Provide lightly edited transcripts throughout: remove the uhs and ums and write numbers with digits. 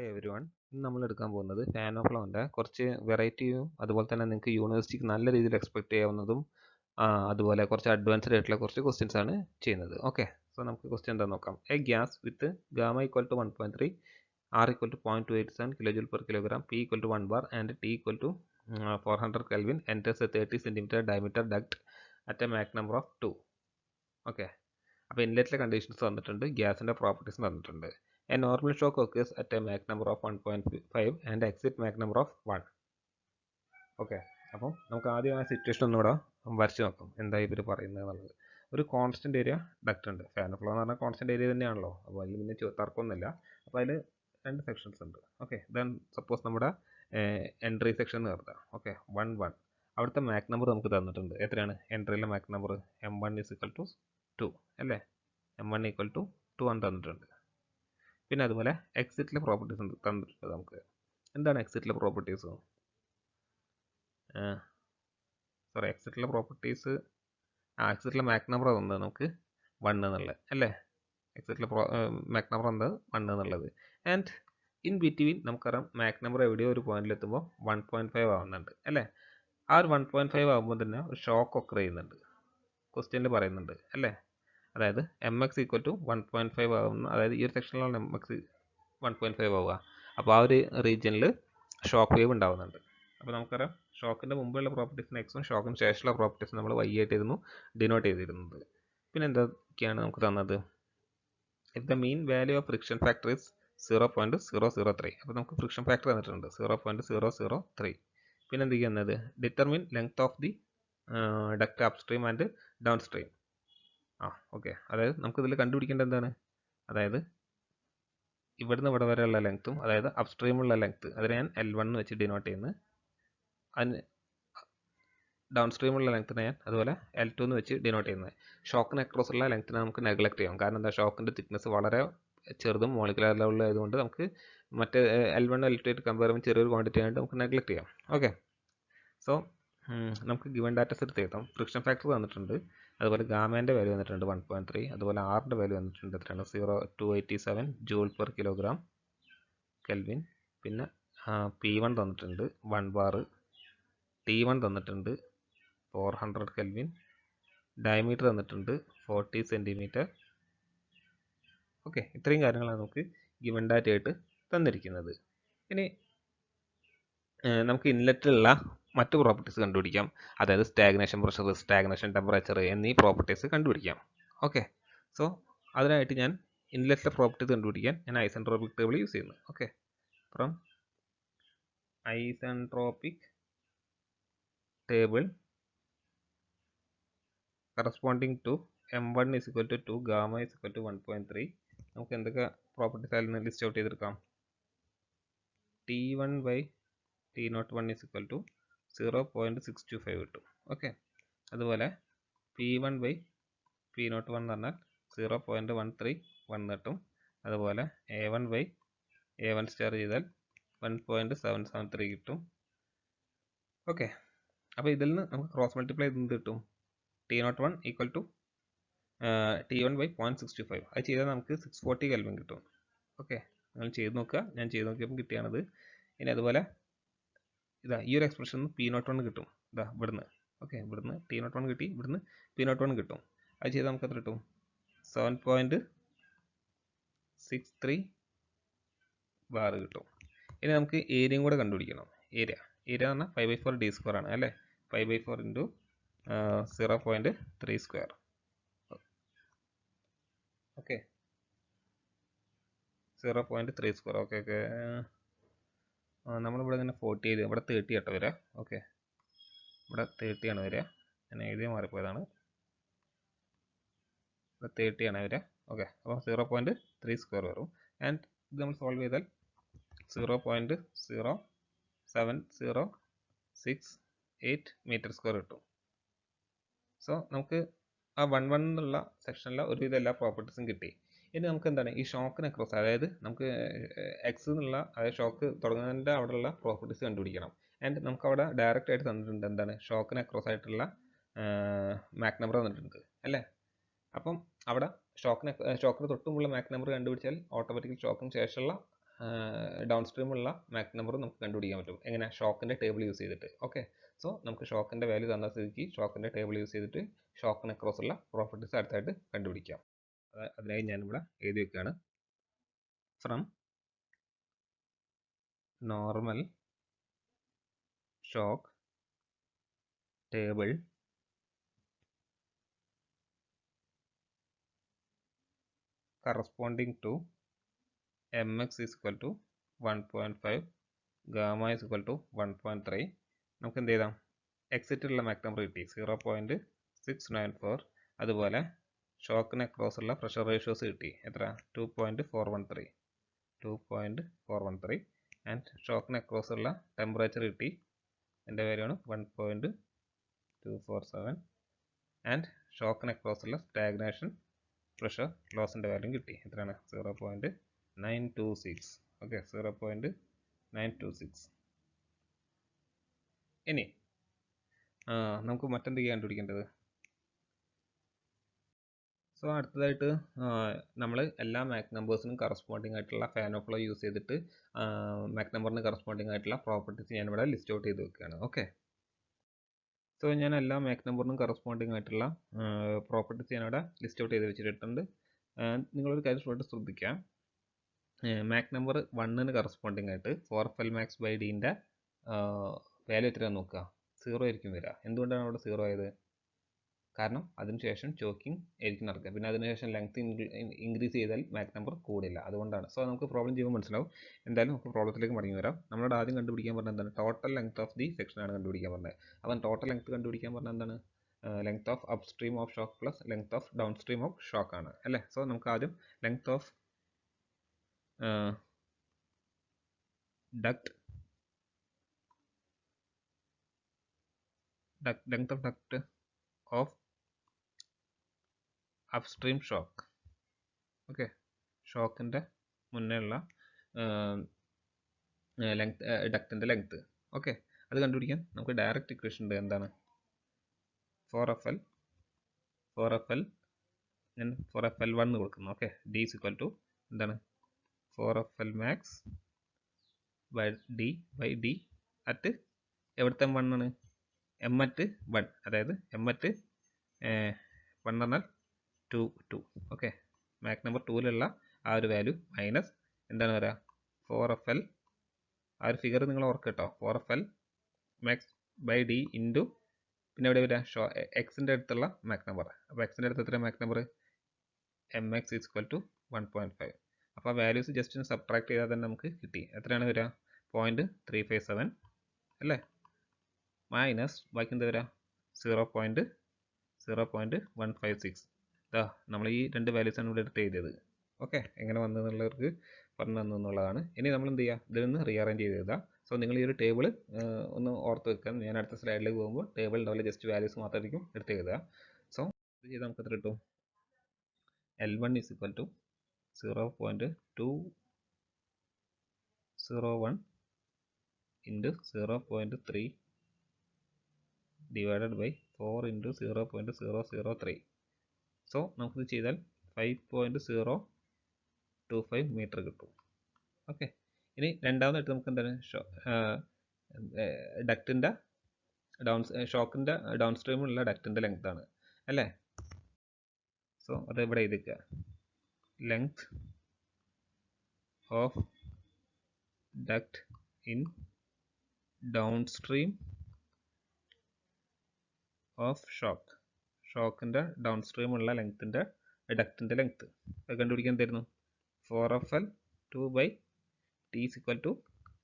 Hi every one. ഇന്ന് നമ്മൾ എടുക്കാൻ പോകുന്നത് ഫാൻ ഓഫ് ലോൻ്റെ കുറച്ച് വെറൈറ്റിയും അതുപോലെ തന്നെ നിങ്ങൾക്ക് യൂണിവേഴ്സിറ്റിക്ക് നല്ല രീതിയിൽ എക്സ്പെക്ട് ചെയ്യാവുന്നതും അതുപോലെ കുറച്ച് അഡ്വാൻസ്ഡ് ആയിട്ടുള്ള കുറച്ച് ക്വസ്റ്റ്യൻസ് ആണ് ചെയ്യുന്നത്. ഓക്കെ, സോ നമുക്ക് ക്വസ്റ്റ്യൻ എന്താ നോക്കാം. A gas with gamma equal to 1.3, R equal to 0.287 kilojoule per kilogram, P equal to 1 bar and T equal to 400 Kelvin enters a 30 cm diameter duct at a Mach number of 2. Okay, അപ്പോൾ ഇൻലെറ്റിലെ conditions തന്നിട്ടുണ്ട്, ഗ്യാസിൻ്റെ properties തന്നിട്ടുണ്ട്. A normal shock occurs at a Mach number of 1.5 and exit Mach number of 1. Okay, അപ്പോൾ നമുക്ക് ആദ്യം ആ situation ഒന്നുകൂടെ വരച്ച് നോക്കാം എന്താ ഇവർ പറയുന്നത് എന്നുള്ളത്. ഒരു കോൺസ്റ്റന്റ് ഏരിയ ഡക്റ്റ് ഉണ്ട്. ഫാൻ ഫ്ലോ എന്ന് പറഞ്ഞാൽ കോൺസ്റ്റന്റ് ഏരിയ തന്നെയാണല്ലോ, അപ്പോൾ അതിൽ പിന്നെ തർക്കമൊന്നുമില്ല. അപ്പോൾ അതിൽ രണ്ട് സെക്ഷൻസ് ഉണ്ട്. ഓക്കെ, ദെൻ സപ്പോസ് നമ്മുടെ എൻട്രി സെക്ഷൻ എന്ന് പറഞ്ഞാൽ ഓക്കെ 1 അവിടുത്തെ മാക് നമ്പർ നമുക്ക് തന്നിട്ടുണ്ട്. എത്രയാണ് എൻട്രിയിലെ മാക് നമ്പർ? M1 = 2 അല്ലേ? M1 = 2 എന്ന് തന്നിട്ടുണ്ട്. പിന്നെ അതുപോലെ എക്സിറ്റിലെ പ്രോപ്പർട്ടീസ് തന്നിട്ടുണ്ട് നമുക്ക്. എന്താണ് എക്സിറ്റിലെ പ്രോപ്പർട്ടീസ്? എക്സിറ്റിലെ പ്രോപ്പർട്ടീസ് എക്സിറ്റിലെ മാക് നമ്പർ തന്നത് നമുക്ക് 1 എന്നുള്ളത് അല്ലേ? എക്സിറ്റിലെ മാക് നമ്പർ എന്നത് 1 എന്നുള്ളത്. ആൻഡ് ഇൻ ബിറ്റ്വീൻ നമുക്കറിയാം മാക് നമ്പർ എവിടെയോ ഒരു പോയിന്റിൽ എത്തുമ്പോൾ 1.5 ആവുന്നുണ്ട് അല്ലേ? ആ ഒരു 1.5 ആകുമ്പോൾ തന്നെ ഒരു ഷോക്ക് ഒക്കർ ചെയ്യുന്നുണ്ട്, ക്വസ്റ്റ്യനിൽ പറയുന്നുണ്ട് അല്ലേ? അതായത് mx = 1.5 ആവുന്ന, അതായത് ഈ ഒരു സെക്ഷനിലാണ് mx 1.5 ആവുക. അപ്പോൾ ആ ഒരു റീജിയനിൽ ഷോക്ക് വേവ് ഉണ്ടാവുന്നുണ്ട്. അപ്പോൾ നമുക്കറിയാം ഷോക്കിൻ്റെ മുമ്പുള്ള പ്രോപ്പർട്ടീസിന് എക്സും ഷോക്കിന് ശേഷമുള്ള പ്രോപ്പർട്ടീസ് നമ്മൾ y ആയിട്ടായിരുന്നു ഡിനോട്ട് ചെയ്തിരുന്നത്. പിന്നെ എന്തൊക്കെയാണ് നമുക്ക് തന്നത്? If the mean value of friction factor is 0.003. അപ്പോൾ നമുക്ക് ഫ്രിക്ഷൻ ഫാക്ടർ തന്നിട്ടുണ്ട് 0.003. പിന്നെ എന്തൊക്കെയാണ്? Determine length of the duct upstream and down stream. Okay, അതായത് നമുക്കിതിൽ കണ്ടുപിടിക്കേണ്ടത് എന്താണ്? അതായത് ഇവിടുന്ന് ഇവിടെ വരെയുള്ള ലെങ്ത്തും അതായത് അപ്സ്ട്രീമുള്ള ലെങ്ത്ത് അതിനെ ഞാൻ L1 എന്ന് വെച്ച് ഡിനോട്ട് ചെയ്യുന്നത്. അതിന് ഡൗൺ സ്ട്രീമുള്ള ലെങ്ത്തിനെ ഞാൻ അതുപോലെ L2 എന്ന് വെച്ച് ഡിനോട്ട് ചെയ്യുന്നത്. ഷോക്കിന് അക്രോസ് ഉള്ള ലെങ്ത്തിനെ നമുക്ക് നെഗ്ലക്ട് ചെയ്യാം. കാരണം എന്താ? ഷോക്കിൻ്റെ തിക്നെസ് വളരെ ചെറുതും മോളിക്കുലർ ലെവലിലായതുകൊണ്ട് നമുക്ക് മറ്റേ L1 L2 ആയിട്ട് കമ്പയർ ചെയ്യുമ്പോൾ ചെറിയൊരു ക്വാണ്ടിറ്റി ആയിട്ട് നമുക്ക് നെഗ്ലക്ട് ചെയ്യാം. ഓക്കെ, സോ നമുക്ക് ഗിവൺ ഡാറ്റ സെറ്റ് എഴുതാം. ഫ്രിക്ഷൻ ഫാക്ടർ തന്നിട്ടുണ്ട്, അതുപോലെ ഗാമേൻ്റെ വാല്യൂ വന്നിട്ടുണ്ട് 1.3, അതുപോലെ ആറിൻ്റെ വാല്യൂ വന്നിട്ടുണ്ട് എത്രയാണ്? 287 ജൂൾ പെർ കിലോഗ്രാം കെൽവിൻ. പിന്നെ P1 തന്നിട്ടുണ്ട് 1 ബാർ, T1 തന്നിട്ടുണ്ട് 400 കെൽവിൻ, ഡയമീറ്റർ തന്നിട്ടുണ്ട് 40 സെൻറ്റിമീറ്റർ. ഓക്കെ, ഇത്രയും കാര്യങ്ങളാണ് നമുക്ക് ഗിവൺ ഡാറ്റ ആയിട്ട് തന്നിരിക്കുന്നത്. ഇനി നമുക്ക് ഇൻലെറ്റിലുള്ള മറ്റു പ്രോപ്പർട്ടീസ് കണ്ടുപിടിക്കാം. അതായത് സ്റ്റാഗ്നേഷൻ പ്രഷർ, സ്റ്റാഗ്നേഷൻ ടെമ്പറേച്ചർ എന്നീ പ്രോപ്പർട്ടീസ് കണ്ടുപിടിക്കാം. ഓക്കെ, സോ അതിനായിട്ട് ഞാൻ ഇൻലെറ്റിലെ പ്രോപ്പർട്ടീസ് കണ്ടുപിടിക്കാൻ ഞാൻ ഐസെൻട്രോപിക് ടേബിൾ യൂസ് ചെയ്യുന്നു. Okay, from isentropic table corresponding to M1 = 2, gamma = 1.3. നമുക്ക് എന്തൊക്കെ പ്രോപ്പർട്ടീസ് അതിൽ നിന്ന് ലിസ്റ്റ് ഔട്ട് ചെയ്തെടുക്കാം? T1/T01 = 0.625 കിട്ടും. ഓക്കെ, അതുപോലെ P1/P01 എന്ന് പറഞ്ഞാൽ 0.131 കിട്ടും. അതുപോലെ A1/A1 സ്റ്റാർ ചെയ്താൽ 1.773 കിട്ടും. ഓക്കെ, അപ്പോൾ ഇതിൽ നിന്ന് നമുക്ക് ക്രോസ് മൾട്ടിപ്ലൈ ചെയ്ത് കിട്ടും T01 = T1/0.625. അത് ചെയ്താൽ നമുക്ക് 640 കെൽവിൻ കിട്ടും. ഓക്കെ, നിങ്ങൾ ചെയ്ത് നോക്കുക. ഞാൻ ചെയ്ത് നോക്കിയപ്പോൾ കിട്ടിയാണത്. ഇനി അതുപോലെ ഇതാ ഈ ഒരു എക്സ്പ്രഷൻ P01 കിട്ടും. ഇതാ ഇവിടുന്ന്. ഓക്കെ, ഇവിടുന്ന് T01 കിട്ടി, ഇവിടുന്ന് P01 കിട്ടും. അത് ചെയ്താൽ നമുക്ക് എത്ര കിട്ടും? 7.63 ബാർ കിട്ടും. ഇനി നമുക്ക് ഏരിയയും കൂടെ കണ്ടുപിടിക്കണം. ഏരിയ എന്ന് പറഞ്ഞാൽ 5/4 d² ആണ് അല്ലേ? 5/4 × 0.3². ഓക്കെ, 0.3². ഓക്കെ ഓക്കെ, നമ്മളിവിടെ ഇങ്ങനെ 40 എഴുതി, ഇവിടെ 30 ആട്ടോ വരിക. ഓക്കെ, ഇവിടെ 30 ആണ് വരിക. ഞാൻ എഴുതിയ മാറിപ്പോയതാണ്. ഇവിടെ 30 ആണ് വരിക. ഓക്കെ, അപ്പോൾ 0.3² വരും. ആൻഡ് ഇത് നമ്മൾ സോൾവ് ചെയ്താൽ 0.07068 m² കിട്ടും. സോ നമുക്ക് ആ 1 എന്നുള്ള സെക്ഷനിലെ ഒരുവിധ എല്ലാ പ്രോപ്പർട്ടീസും കിട്ടി. ഇനി നമുക്ക് എന്താണ് ഈ ഷോക്കിന് അക്രോസ്, അതായത് നമുക്ക് എക്സ് എന്നുള്ള അതായത് ഷോക്ക് തുടങ്ങുന്നതിൻ്റെ അവിടെയുള്ള പ്രോപ്പർട്ടീസ് കണ്ടുപിടിക്കണം. ആൻഡ് നമുക്ക് അവിടെ ഡയറക്റ്റ് ആയിട്ട് തന്നിട്ടുണ്ട് എന്താണ് ഷോക്കിന് അക്രോസ് ആയിട്ടുള്ള മാക് നമ്പർ തന്നിട്ടുണ്ട് അല്ലേ? അപ്പം അവിടെ ഷോക്കിന് തൊട്ടുമുള്ള മാക് നമ്പർ കണ്ടുപിടിച്ചാൽ ഓട്ടോമാറ്റിക്കലി ഷോക്കിന് ശേഷമുള്ള ഡൗൺ സ്ട്രീമുള്ള മാക് നമ്പർ നമുക്ക് കണ്ടുപിടിക്കാൻ പറ്റും. എങ്ങനെ? ഷോക്കിൻ്റെ ടേബിൾ യൂസ് ചെയ്തിട്ട്. ഓക്കെ, സോ നമുക്ക് ഷോക്കിൻ്റെ വാല്യൂ തന്ന സ്ഥിതിക്ക് ഷോക്കിൻ്റെ ടേബിൾ യൂസ് ചെയ്തിട്ട് ഷോക്കിന് അക്രോസ് ഉള്ള പ്രോപ്പർട്ടീസ് അടുത്തായിട്ട് കണ്ടുപിടിക്കാം. അതിനായി ഞാനിവിടെ എഴുതി വെക്കുകയാണ്. From normal shock table corresponding to mx is equal to 1.5, gamma is equal to 1.3. നമുക്ക് എന്ത് ചെയ്താം? എക്സിറ്റുള്ള മാക് നമ്പർ കിട്ടി 0.694. അതുപോലെ ഷോക്കിന് അക്രോസ് ഉള്ള പ്രഷർ റേഷ്യോസ് കിട്ടി എത്ര? 2.413 ആൻഡ് ഷോക്കിന് അക്രോസ് ഉള്ള ടെമ്പറേച്ചർ കിട്ടി, എൻ്റെ വാല്യൂ 1.247 ആൻഡ് ഷോക്കിന് അക്രോസ് ഉള്ള സ്റ്റാഗ്നേഷൻ പ്രഷർ ലോസിൻ്റെ വാല്യൂ കിട്ടി എത്രയാണ്? 0.926. ഓക്കെ, 0.926. ഇനി നമുക്ക് മറ്റെന്തൊക്കെയാണ് കണ്ടുപിടിക്കേണ്ടത്? സോ അടുത്തതായിട്ട് നമ്മൾ എല്ലാ മാക് നമ്പേഴ്സിനും കറസ്പോണ്ടിങ് ആയിട്ടുള്ള ഫാൻ ഓഫ് ഫ്ലോ യൂസ് ചെയ്തിട്ട് മാക് നമ്പറിന് കറസ്പോണ്ടിങ് ആയിട്ടുള്ള പ്രോപ്പർട്ടീസ് ഞാനിവിടെ ലിസ്റ്റ് ഔട്ട് ചെയ്ത് വെക്കുകയാണ്. ഓക്കെ, സോ ഞാൻ എല്ലാ മാക് നമ്പറിനും കറസ്പോണ്ടിങ് ആയിട്ടുള്ള പ്രോപ്പർട്ടീസ് ഞാനിവിടെ ലിസ്റ്റ് ഔട്ട് ചെയ്ത് വെച്ചിട്ടുണ്ട്. നിങ്ങളൊരു കാര്യം ശ്രദ്ധിക്കാം, മാക് നമ്പർ 1ന് കറസ്പോണ്ടിങ് ആയിട്ട് 4FL max by Dൻ്റെ വാല്യൂ എത്രയാണെന്ന് നോക്കുക. 0 ആയിരിക്കും വരിക. എന്തുകൊണ്ടാണ് അവിടെ 0 ആയത്? കാരണം അതിനുശേഷം ചോക്കിംഗ് ആയിരിക്കും നടക്കുക. പിന്നെ അതിനുശേഷം ലെങ്ത് ഇൻക്രീസ് ചെയ്താൽ മാക് നമ്പർ കൂടില്ല, അതുകൊണ്ടാണ്. സോ നമുക്ക് പ്രോബ്ലം ചെയ്യുമ്പോൾ മനസ്സിലാവും. എന്തായാലും നമുക്ക് പ്രോബ്ലത്തിലേക്ക് മടങ്ങി വരാം. നമ്മളോട് ആദ്യം കണ്ടുപിടിക്കാൻ പറഞ്ഞത് എന്താണ്? ടോട്ടൽ ലെങ്ത് ഓഫ് ദി സെക്ഷനാണ് കണ്ടുപിടിക്കാൻ പറഞ്ഞത്. അപ്പം ടോട്ടൽ ലെങ്ത് കണ്ടുപിടിക്കാൻ പറഞ്ഞത് എന്താണ്? Length of upstream of shock plus length of downstream of shock ആണ് അല്ലേ? സോ നമുക്ക് ആദ്യം length of length of duct of upstream shock. Okay, ഷോക്കിൻ്റെ മുന്നേ ഉള്ള ലെങ്ത്, ഡക്റ്റിൻ്റെ ലെങ്ത്. ഓക്കെ, അത് കണ്ടുപിടിക്കാൻ നമുക്ക് ഡയറക്റ്റ് ഇക്വേഷൻ ഉണ്ട്. എന്താണ്? 4FL ഞാൻ 4FL1 എന്ന് കൊടുക്കുന്നു. Okay, D is equal to എന്താണ്? 4FL max by D at എവിടുത്തെ 1 ആണ്? M at 1, അതായത് M at 1 പറഞ്ഞാൽ 2. ഓക്കെ, മാക് നമ്പർ 2ലുള്ള ആ ഒരു വാല്യൂ മൈനസ് എന്താണ് പറയുക? 4FL, ആ ഒരു ഫിഗർ നിങ്ങൾ ഓർക്കുക കേട്ടോ. 4FL max by D into പിന്നെ എവിടെ വരിക? എക്സിൻ്റെ അടുത്തുള്ള മാക് നമ്പർ. അപ്പോൾ എക്സിൻ്റെ അടുത്ത് എത്ര Mach number? MX is equal to 1.5. അപ്പോൾ വാല്യൂസ് ജസ്റ്റ് ഒന്ന് സബ്ട്രാക്ട് ചെയ്താൽ തന്നെ നമുക്ക് കിട്ടി. എത്രയാണ് വരിക? 0.357 അല്ലേ? മൈനസ് ബാക്കി എന്താ വരിക? 0.156. ഇതാ നമ്മൾ ഈ രണ്ട് വാല്യൂസാണ് ഇവിടെ എടുത്ത് എഴുതിയത്. ഓക്കെ, എങ്ങനെ വന്നതെന്നുള്ളവർക്ക് പറഞ്ഞു തന്നു എന്നുള്ളതാണ്. ഇനി നമ്മൾ എന്ത് ചെയ്യുക? ഇതിൽ നിന്ന് റീഅറേഞ്ച് ചെയ്ത് എഴുതുക. സോ നിങ്ങൾ ഈ ഒരു ടേബിൾ ഒന്ന് ഓർത്ത് വെക്കാൻ. ഞാൻ അടുത്ത സ്ലൈഡിലേക്ക് പോകുമ്പോൾ ടേബിൾ ഉണ്ടാവില്ല, ജസ്റ്റ് വാല്യൂസ് മാത്രമായിരിക്കും എടുത്ത് എഴുതുക. സോ ഇത് ചെയ്താൽ നമുക്ക് എത്ര കിട്ടും? L1 is equal to 0.201 into 0.3 divided by 4 into 0.003. So നമുക്കിത് ചെയ്താൽ 5.025 മീറ്റർ കിട്ടും. ഓക്കെ, ഇനി രണ്ടാമതായിട്ട് നമുക്ക് എന്താണ്? ഡക്റ്റിൻ്റെ ഷോക്കിൻ്റെ ഡൗൺ സ്ട്രീമിലുള്ള ഡക്റ്റിൻ്റെ ലെങ്ത് ആണ് അല്ലേ? സോ അത് ഇവിടെ എഴുതിക്കുക. Length of duct in downstream of shock. ഷോക്കിൻ്റെ ഡൗൺ സ്ട്രീമുള്ള ലെങ്ത്തിൻ്റെ ഡക്റ്റിൻ്റെ ലെങ്ത്ത് അത് കണ്ടുപിടിക്കാൻ തരുന്നു. 4FL 2/T is equal to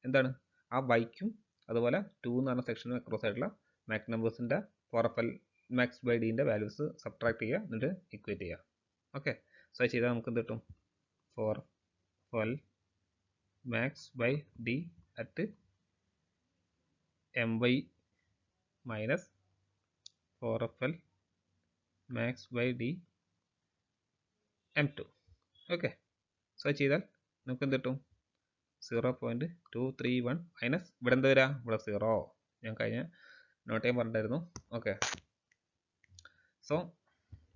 എന്താണ്? ആ ബൈക്കും അതുപോലെ 2 എന്ന് പറഞ്ഞ സെക്ഷനും അക്രോസ് ആയിട്ടുള്ള മാക് നമ്പേഴ്സിൻ്റെ 4FL max by Dൻ്റെ വാല്യൂസ് സബ്ട്രാക്ട് ചെയ്യുക, എന്നിട്ട് ഇക്വേറ്റ് ചെയ്യുക. ഓക്കെ, സോ ചെയ്താൽ നമുക്ക് എന്ത് കിട്ടും? 4FL max by D at MY minus 4FL max by D M2. Okay, so ചെയ്താൽ നമുക്ക് എന്ത് കിട്ടും? 0.231 മൈനസ് ഇവിടെ എന്താ വരിക? ഇവിടെ 0. ഞാൻ കഴിഞ്ഞ നോട്ട് ചെയ്യാൻ പറഞ്ഞിട്ടായിരുന്നു. ഓക്കെ, സോ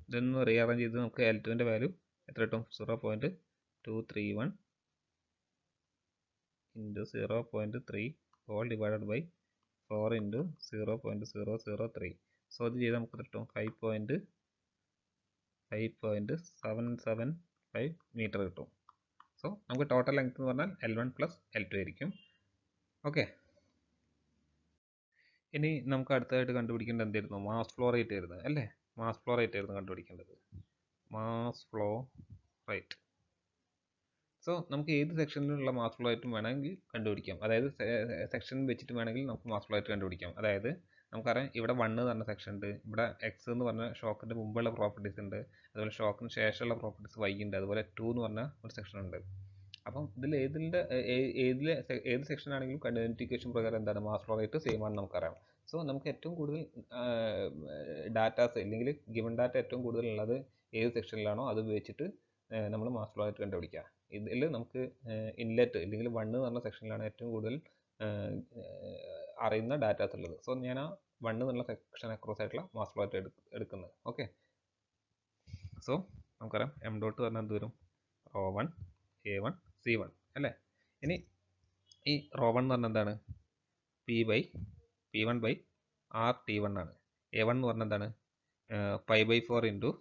ഇതൊന്ന് റീഅറേഞ്ച് ചെയ്ത് നമുക്ക് L2ൻ്റെ വാല്യൂ എത്ര കിട്ടും? 0.231 into 0.3 all divided by 4 into 0.003. So ഇത് ചെയ്ത് നമുക്ക് കിട്ടും 5.775 മീറ്റർ കിട്ടും. സോ നമുക്ക് ടോട്ടൽ ലെങ്ത് എന്ന് പറഞ്ഞാൽ L1 പ്ലസ് L2 ആയിരിക്കും. ഓക്കെ, ഇനി നമുക്ക് അടുത്തതായിട്ട് കണ്ടുപിടിക്കേണ്ടത് എന്തായിരുന്നു? മാസ് ഫ്ലോ റേറ്റ് ആയിരുന്നു അല്ലേ? മാസ് ഫ്ലോ റേറ്റ് ആയിരുന്നു കണ്ടുപിടിക്കേണ്ടത്. Mass flow rate. സോ നമുക്ക് ഏത് സെക്ഷനിലുള്ള മാസ് ഫ്ലോ റേറ്റും വേണമെങ്കിൽ കണ്ടുപിടിക്കാം. അതായത് സെക്ഷൻ വെച്ചിട്ട് വേണമെങ്കിൽ നമുക്ക് മാസ് ഫ്ലോ റേറ്റ് കണ്ടുപിടിക്കാം. അതായത് നമുക്കറിയാം ഇവിടെ 1 എന്ന് പറഞ്ഞ സെക്ഷൻ ഉണ്ട്, ഇവിടെ എക്സ് എന്ന് പറഞ്ഞ ഷോക്കിൻ്റെ മുമ്പുള്ള പ്രോപ്പർട്ടീസ് ഉണ്ട്, അതുപോലെ ഷോക്കിന് ശേഷമുള്ള പ്രോപ്പർട്ടീസ് വൈ ഉണ്ട്, അതുപോലെ 2 എന്ന് പറഞ്ഞ ഒരു സെക്ഷൻ ഉണ്ട്. അപ്പം ഇതിൽ ഏത് സെക്ഷൻ ആണെങ്കിലും കണ്ടിന്യൂറ്റി ഇക്വേഷൻ പ്രകാരം എന്താണ് മാസ് ഫ്ലോ റേറ്റ് സെയിം ആണെന്ന് നമുക്കറിയാം. സോ നമുക്ക് ഏറ്റവും കൂടുതൽ ഡാറ്റാസ് അല്ലെങ്കിൽ ഗിവൺ ഡാറ്റ ഏറ്റവും കൂടുതൽ ഉള്ളത് ഏത് സെക്ഷനിലാണോ അത് ഉപയോഗിച്ചിട്ട് നമ്മൾ മാസ് ഫ്ലോ റേറ്റ് കണ്ടുപിടിക്കുക. ഇതിൽ നമുക്ക് ഇൻലെറ്റ് അല്ലെങ്കിൽ 1 എന്ന് പറഞ്ഞ സെക്ഷനിലാണ് ഏറ്റവും കൂടുതൽ അറിയുന്ന ഡാറ്റാസ് ഉള്ളത്. സോ ഞാൻ ആ 1 എന്നുള്ള സെക്ഷൻ അക്രോസ് ആയിട്ടുള്ള മാസ് ഫ്ലോ റേറ്റ് എടുക്കുന്നത്. ഓക്കെ, സോ നമുക്കറിയാം എം ഡോട്ട് പറഞ്ഞാൽ എന്ത് വരും? ρ1 A1 C1 അല്ലേ? ഇനി ഈ ρ1 എന്ന് പറഞ്ഞാൽ എന്താണ്? P1 ബൈ R T1 ആണ്. A1 എന്ന് പറഞ്ഞാൽ എന്താണ്? π/4 ഇൻറ്റു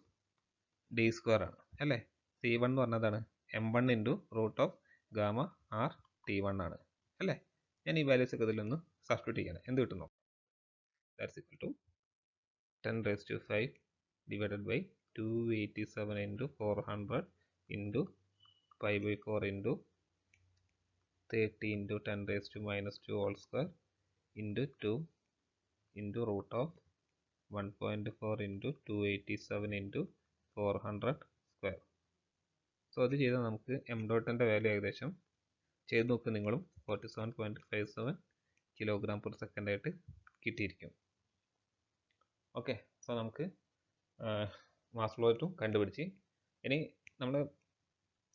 ഡി സ്ക്വയർ ആണ് അല്ലേ? C1 എന്ന് പറഞ്ഞാൽ എന്താണ്? M1 into root of gamma R T1 ആണ് അല്ലേ? ഞാൻ ഈ വാല്യൂസ് ഒക്കെ ഇതിലൊന്ന് സബ്സ്റ്റിറ്റ്യൂട്ട് ചെയ്യണം. എന്ത് കിട്ടുന്നു? That's equal to 10⁵ divided by 287 into 400 into π/4 into 30 into 10⁻² whole square into 2 into root of 1.4 into 287 into 400 square. So അത് ചെയ്താൽ നമുക്ക് എം ഡോട്ടിൻ്റെ വാല്യൂ ഏകദേശം ചെയ്ത് നോക്കുക നിങ്ങളും 47.57 കിലോഗ്രാം പെർ സെക്കൻഡ് ആയിട്ട് കിട്ടിയിരിക്കും. ഓക്കെ, സോ നമുക്ക് മാസ് ഫ്ലോ റേറ്റും കണ്ടുപിടിച്ച് ഇനി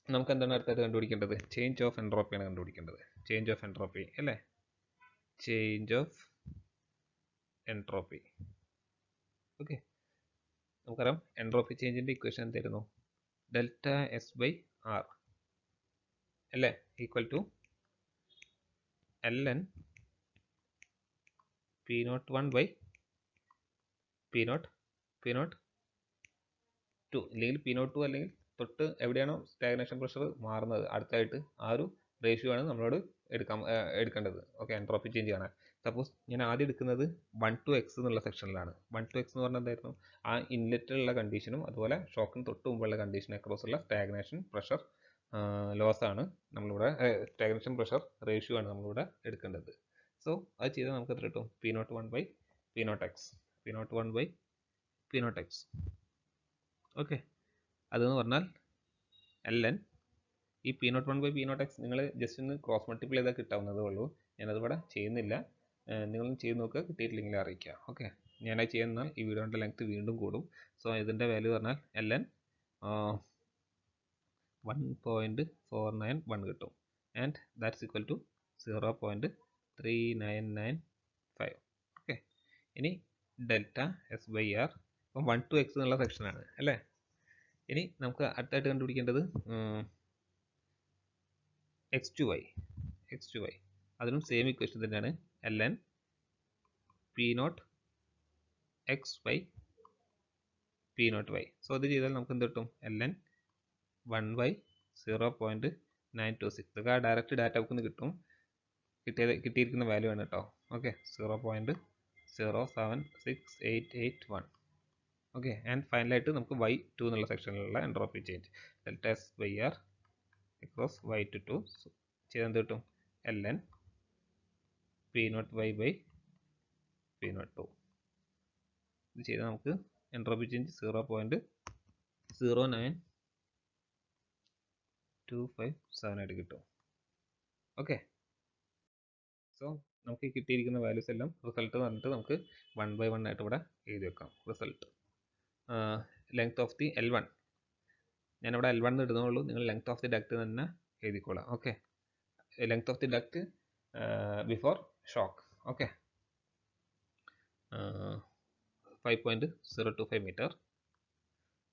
നമുക്ക് എന്താണ് അടുത്തായിട്ട് കണ്ടുപിടിക്കേണ്ടത്? ചേഞ്ച് ഓഫ് എൻട്രോപ്പിയാണ് കണ്ടുപിടിക്കേണ്ടത്. ചേഞ്ച് ഓഫ് എൻട്രോപ്പി അല്ലേ? Change of entropy. ഓക്കെ, നമുക്കറിയാം എൻട്രോപ്പി ചേഞ്ചിൻ്റെ ഇക്വേഷൻ എന്തായിരുന്നു? ഡെൽറ്റ എസ് ബൈ ആർ അല്ലേ equal to ln P01 by P02 അല്ലെങ്കിൽ P02 അല്ലെങ്കിൽ തൊട്ട് എവിടെയാണോ സ്റ്റാഗ്നേഷൻ പ്രഷർ മാറുന്നത് അടുത്തായിട്ട് ആ ഒരു റേഷ്യോ ആണ് നമ്മളോട് എടുക്കേണ്ടത്. ഓക്കെ, എൻട്രോപ്പി ചേഞ്ച് കാണാൻ. സപ്പോസ് ഞാൻ ആദ്യം എടുക്കുന്നത് 1 to x എന്നുള്ള സെക്ഷനിലാണ്. 1 to x എന്ന് പറഞ്ഞാൽ എന്തായിരുന്നു? ആ ഇൻലെറ്റിലുള്ള കണ്ടീഷനും അതുപോലെ ഷോക്കിന് തൊട്ട് മുമ്പുള്ള കണ്ടീഷൻ അക്രോസ് ഉള്ള സ്റ്റാഗ്നേഷൻ പ്രഷർ ലോസ് ആണ് നമ്മളിവിടെ സ്റ്റാഗ്നേഷൻ പ്രഷർ റേഷ്യോ ആണ് നമ്മളിവിടെ എടുക്കേണ്ടത്. സോ അത് ചെയ്താൽ നമുക്ക് എത്ര കിട്ടും? P01 by P0x. P01 by P0x. Okay, അതെന്ന് പറഞ്ഞാൽ ln ഈ P01 ബൈ P0x നിങ്ങൾ ജസ്റ്റ് ഒന്ന് ക്രോസ് മൾട്ടിപ്ലൈ ചെയ്താൽ കിട്ടാവുന്നതേ ഉള്ളൂ. ഞാനത് ഇവിടെ ചെയ്യുന്നില്ല. നിങ്ങളൊന്ന് ചെയ്ത് നോക്കുക, കിട്ടിയിട്ടില്ലെങ്കിൽ അറിയിക്കുക. ഓക്കെ, ഞാനത് ചെയ്യുന്നാൽ ഈ വീഡിയോൻ്റെ ലെങ്ത് വീണ്ടും കൂടും. സോ ഇതിൻ്റെ വാല്യൂ പറഞ്ഞാൽ ln 1.491 കിട്ടും. And that's equal to 0.3995. Okay, ഇനി ഡെൽറ്റ എസ് ബൈ ആർ അപ്പം 1 to x എന്നുള്ള സെക്ഷനാണ് അല്ലേ? ഇനി നമുക്ക് അടുത്തായിട്ട് കണ്ടുപിടിക്കേണ്ടത് x to y. അതിനും സെയിം ഇക്വേഷൻ തന്നെയാണ് ln P0 x by P0 y. So അത് ചെയ്താൽ നമുക്ക് എന്ത് കിട്ടും? ln 1 by 0.926. ഇതൊക്കെ ആ ഡയറക്റ്റ് ഡാറ്റ ബുക്കിൽ നിന്ന് കിട്ടും. കിട്ടിയിരിക്കുന്ന വാല്യൂ ആണ് കേട്ടോ. ഓക്കെ, 0.076881. ഓക്കെ, ആൻഡ് ഫൈനലായിട്ട് നമുക്ക് y2 എന്നുള്ള സെക്ഷനിലുള്ള entropy change delta S by R across y to 2 ചെയ്താൽ എന്ത് കിട്ടും? ln P0y by P02. ഇത് ചെയ്താൽ നമുക്ക് എൻട്രോപ്പി ചേഞ്ച് 0.09257 ആയിട്ട് കിട്ടും. ഓക്കെ, സോ നമുക്ക് കിട്ടിയിരിക്കുന്ന വാല്യൂസ് എല്ലാം റിസൾട്ട് വന്നിട്ട് നമുക്ക് 1 by 1 ആയിട്ട് ഇവിടെ എഴുതി വെക്കാം. Result length of the L1 ഞാനിവിടെ L1 ഇടുന്നുള്ളൂ, നിങ്ങൾ ലെങ്ത് ഓഫ് ദി ഡക്ട് തന്നെ എഴുതിക്കോളാം. Okay, length of the duct before shock. Okay, 5.025 metre.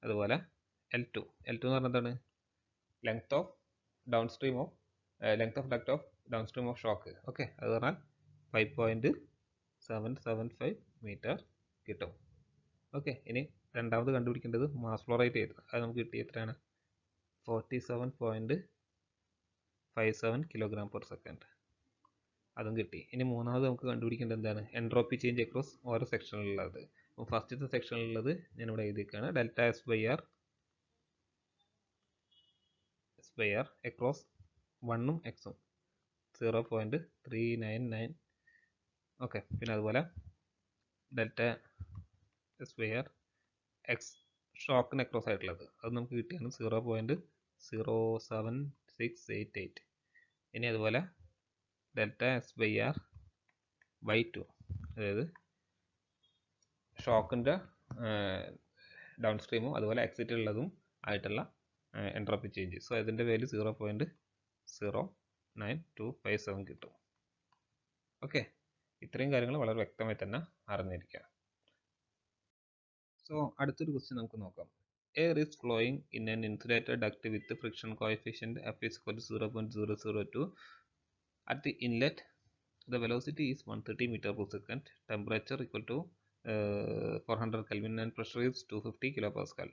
അതുപോലെ L2 എന്ന് പറഞ്ഞാൽ എന്താണ്? Length of downstream of length of duct of downstream of shock. Okay, അത് പറഞ്ഞാൽ 5.775 മീറ്റർ കിട്ടും. ഓക്കെ, ഇനി രണ്ടാമത് കണ്ടുപിടിക്കേണ്ടത് മാസ് ഫ്ലോ റേറ്റ് ആയിരുന്നു. അത് നമുക്ക് കിട്ടി എത്രയാണ്? 47.57 കിലോഗ്രാം പെർ സെക്കൻഡ്. അതും കിട്ടി. ഇനി മൂന്നാമത് നമുക്ക് കണ്ടുപിടിക്കേണ്ടത് എന്താണ്? എൻട്രോപ്പി ചേഞ്ച് അക്രോസ് ഓരോ സെക്ഷനിലുള്ളത്. അപ്പോൾ ഫസ്റ്റത്തെ സെക്ഷനിലുള്ളത് ഞാനിവിടെ എഴുതിയിരിക്കുകയാണ്. Delta S by R across 1ഉം എക്സും 0.399. ഓക്കെ, പിന്നെ അതുപോലെ delta S by R X ഷോക്കിന് അക്രോസ് ആയിട്ടുള്ളത് അത് നമുക്ക് കിട്ടിയാണ് 0.07688. ഇനി അതുപോലെ delta S by R by 2, അതായത് ഷോക്കിൻ്റെ ഡൗൺ സ്ട്രീമും അതുപോലെ എക്സിറ്റുള്ളതും ആയിട്ടുള്ള എൻട്രോപ്പി ചേഞ്ച്. സോ ഇതിൻ്റെ വാല്യൂ 0.09257 കിട്ടും. ഓക്കെ, ഇത്രയും കാര്യങ്ങൾ വളരെ വ്യക്തമായി തന്നെ അറിഞ്ഞിരിക്കുക. സോ അടുത്തൊരു ക്വസ്റ്റ്യൻ നമുക്ക് നോക്കാം. Air is flowing in an insulated duct with friction coefficient F is equal to 0.002. At the inlet, the velocity is 130 meter per second, temperature equal to 400 Kelvin and pressure is 250 kilopascal.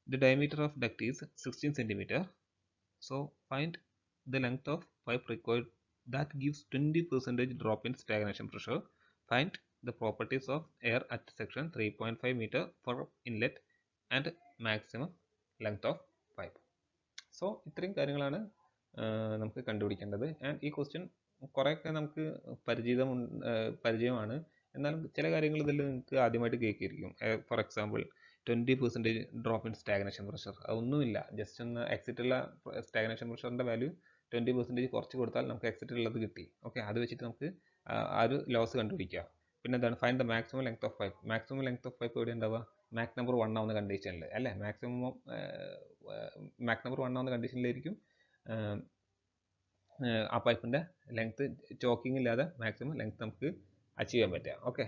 The diameter of duct is 16 centimeter. So find the length of pipe required that gives 20% drop in stagnation pressure. Find the properties of air at section 3.5 meter for inlet and maximum length of pipe. So ഇത്രയും കാര്യങ്ങളാണ് നമുക്ക് കണ്ടുപിടിക്കേണ്ടത്. And ഈ question കുറേയൊക്കെ നമുക്ക് പരിചയമാണ്. എന്നാലും ചില കാര്യങ്ങൾ ഇതിൽ നിങ്ങൾക്ക് ആദ്യമായിട്ട് കേൾക്കിയിരിക്കും. For example 20% drop in stagnation pressure. അതൊന്നുമില്ല, ജസ്റ്റ് ഒന്ന് എക്സിറ്റുള്ള സ്റ്റാഗ്നേഷൻ പ്രഷറിൻ്റെ വാല്യൂ 20% കുറച്ച് കൊടുത്താൽ നമുക്ക് എക്സിറ്റ് ഉള്ളത് കിട്ടി. ഓക്കെ, അത് വെച്ചിട്ട് നമുക്ക് ആ ഒരു ലോസ് കണ്ടുപിടിക്കുക. പിന്നെ എന്താണ്? Find the maximum length of pipe. Maximum length of pipe എവിടെ ഉണ്ടാവുക? മാക് നമ്പർ 1 ആവുന്ന കണ്ടീഷനിൽ അല്ലേ? മാക് നമ്പർ 1 ആവുന്ന കണ്ടീഷനിലായിരിക്കും ആ പൈപ്പിൻ്റെ ലെങ്ത് ചോക്കിംഗ് ഇല്ലാതെ മാക്സിമം ലെങ്ത് നമുക്ക് അച്ചീവ് ചെയ്യാൻ പറ്റുക. ഓക്കെ,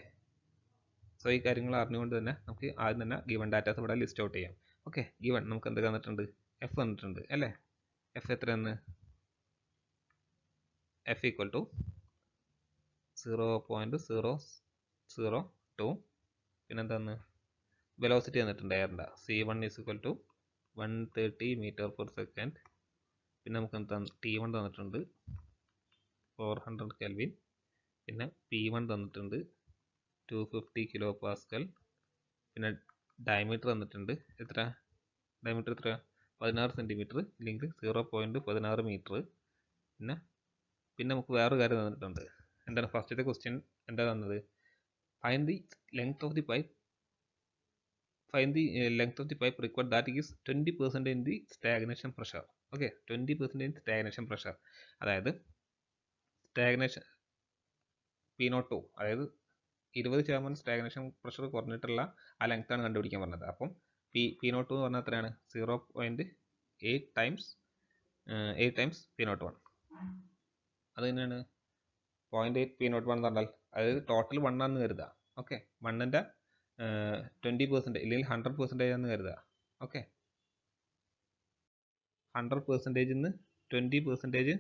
സോ ഈ കാര്യങ്ങൾ അറിഞ്ഞുകൊണ്ട് തന്നെ നമുക്ക് ആദ്യം തന്നെ ഗിവൺ ഡാറ്റാസ് ഇവിടെ ലിസ്റ്റ് ഔട്ട് ചെയ്യാം. ഓക്കെ, ഗിവൺ നമുക്ക് എന്ത് തന്നിട്ടുണ്ട്? എഫ് തന്നിട്ടുണ്ട് അല്ലേ? എഫ് എത്രയെന്ന്? F equal to 0.002. പിന്നെന്താന്ന്? വെലോസിറ്റി തന്നിട്ടുണ്ട് എയറിൻ്റെ. C1 is equal to 130 metre per second. പിന്നെ നമുക്ക് എന്താ? T1 തന്നിട്ടുണ്ട് 400 കെൽവിൻ. പിന്നെ P1 തന്നിട്ടുണ്ട് 250 കിലോ പാസ്കൽ. പിന്നെ ഡയമീറ്റർ തന്നിട്ടുണ്ട്. എത്ര ഡയമീറ്റർ? എത്ര? 16 സെൻറ്റിമീറ്റർ ഇല്ലെങ്കിൽ 0.16 മീറ്റർ. പിന്നെ നമുക്ക് വേറൊരു കാര്യം തന്നിട്ടുണ്ട്. എന്താണ്? ഫസ്റ്റത്തെ ക്വസ്റ്റ്യൻ എന്താ തന്നത്? Find the length of the pipe. Find the length of the pipe required that is 20% in the stagnation pressure. Okay, 20% in stagnation pressure. അതായത് സ്റ്റാഗ്നേഷൻ P02, അതായത് 20% സ്റ്റാഗ്നേഷൻ പ്രഷർ കുറഞ്ഞിട്ടുള്ള ആ ലെങ്ത് ആണ് കണ്ടുപിടിക്കാൻ പറഞ്ഞത്. അപ്പം P02 എന്ന് പറഞ്ഞാൽ എത്രയാണ്? 0.8 ടൈംസ് P01. അത് തന്നെയാണ് 0.8 P01 എന്ന് പറഞ്ഞാൽ അതായത് ടോട്ടൽ 1 ആണെന്ന് കരുതുക. ഓക്കെ, 1ൻ്റെ 20% ഇല്ലെങ്കിൽ 100% എന്ന് കരുതുക. ഓക്കെ, 100% നിന്ന് 20%